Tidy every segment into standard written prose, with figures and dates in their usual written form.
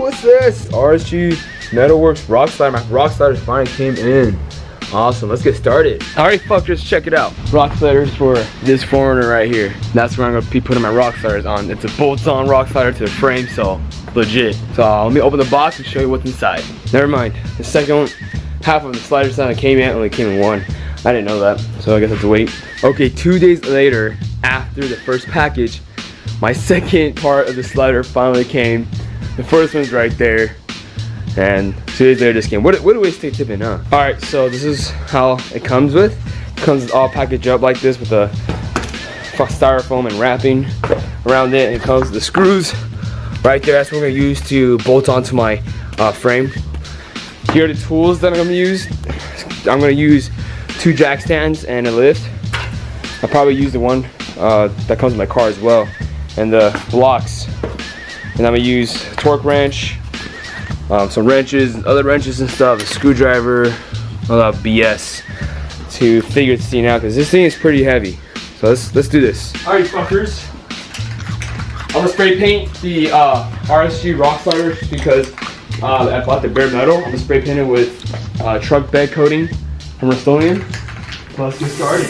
what's this? RSG Metalworks Rock Slider. My Rock Sliders finally came in. Awesome, let's get started. Alright fuckers, check it out. Rock Sliders for this 4Runner right here. That's where I'm gonna be putting my Rock Sliders on. It's a bolt-on Rock Slider to the frame, so legit. So let me open the box and show you what's inside. Never mind, the second half of the slider set came in, only came in one. I didn't know that, so I guess I have to wait. Okay, 2 days later, after the first package, my second part of the slider finally came. The first one's right there. And 2 days later this came. What a way to stay tipping, huh? Alright, so this is how it comes with. It comes all packaged up like this with a styrofoam and wrapping around it. And it comes with the screws right there. That's what we're gonna use to bolt onto my frame. Here are the tools that I'm gonna use. I'm gonna use 2 jack stands and a lift. I'll probably use the one that comes with my car as well. And the blocks. And I'm gonna use a torque wrench, some wrenches, other wrenches and stuff, a screwdriver, a lot of BS to figure this thing out because this thing is pretty heavy. So let's do this. Alright fuckers, I'm gonna spray paint the RSG Rock Sliders because I bought the bare metal. I'm gonna spray paint it with truck bed coating from Rust-Oleum. So let's get started.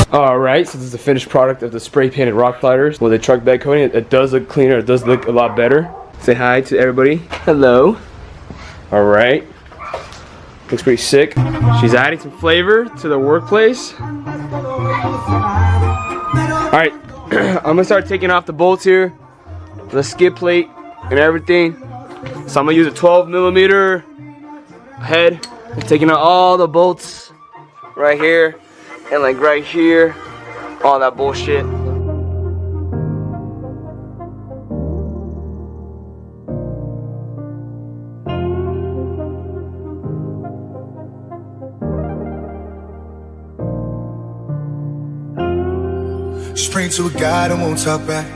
Alright, so this is the finished product of the spray painted Rock Sliders with the truck bed coating. It does look cleaner, it does look a lot better. Say hi to everybody. Hello. Alright. Looks pretty sick. She's adding some flavor to the workplace. Alright, I'm gonna start taking off the bolts here, the skid plate and everything. So I'm gonna use a 12mm head and taking out all the bolts right here. And like right here, all that bullshit. She's praying to a God and won't talk back.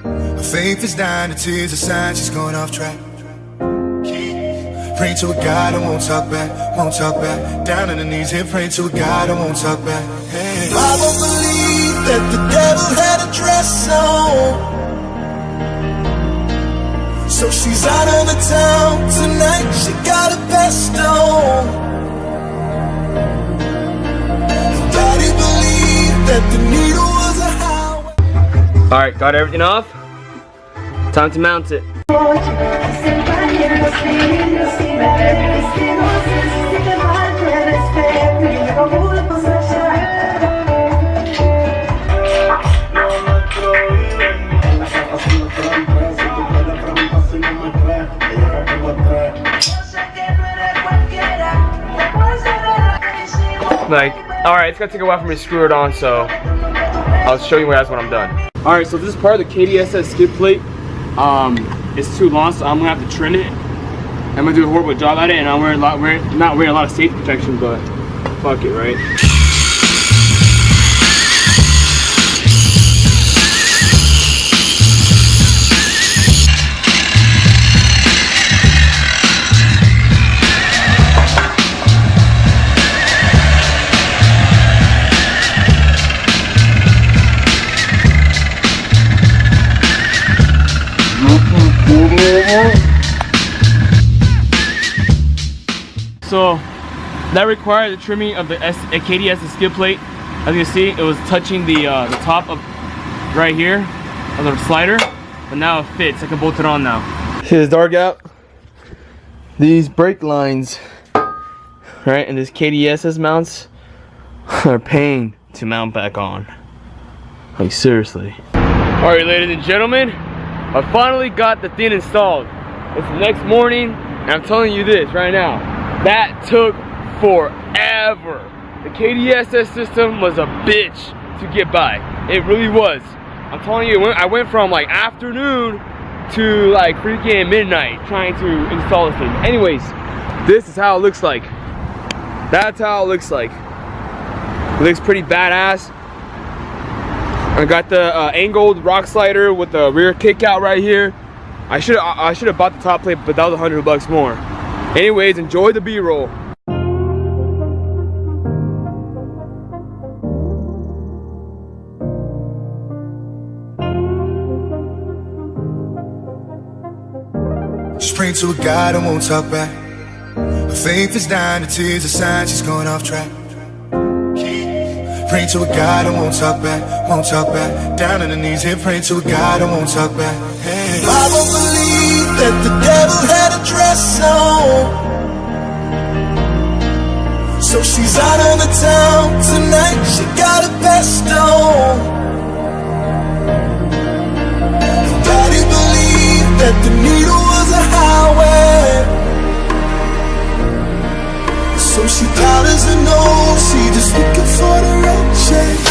Her faith is dying, the tears are signs she's going off track. Praying to a God and won't talk back, won't talk back. Down on her knees here, praying to a God and won't talk back. Hey. I won't believe that the devil had a dress on. So she's out of the town tonight, she got a vest on. Nobody believed that the needle was a highway. Alright, got everything off. Time to mount it. Like, alright, it's gonna take a while for me to screw it on, so I'll show you guys when I'm done. Alright, so this is part of the KDSS skid plate. It's too long, so I'm gonna have to trim it. I'm gonna do a horrible job at it, and I'm not wearing a lot of safety protection, but fuck it, right? So that required the trimming of the KDSS skid plate. As you can see, it was touching the top of right here of the slider, but now it fits. I can bolt it on now. See this dark out? These brake lines, right, and this KDSS mounts are a pain to mount back on. Like seriously. All right, ladies and gentlemen, I finally got the thing installed. It's the next morning, and I'm telling you this right now. That took forever. The KDSS system was a bitch to get by. It really was. I'm telling you, I went from like afternoon to like freaking midnight trying to install this thing. Anyways, this is how it looks like. That's how it looks like. It looks pretty badass. I got the angled rock slider with the rear kick out right here. I should have bought the top plate, but that was $100 more. Anyways, enjoy the B-roll. She's praying to a God and won't talk back. Her faith is dying, the tears are sign she's going off track. Praying to a God and won't talk back, won't talk back. Down on her knees here, praying to a God and won't talk back. Hey. I won't believe that the devil had a dress on, so she's out on the town tonight. She got a vest on. Daddy believed that the needle was a highway, so she powders her nose. She just looking for the right shape.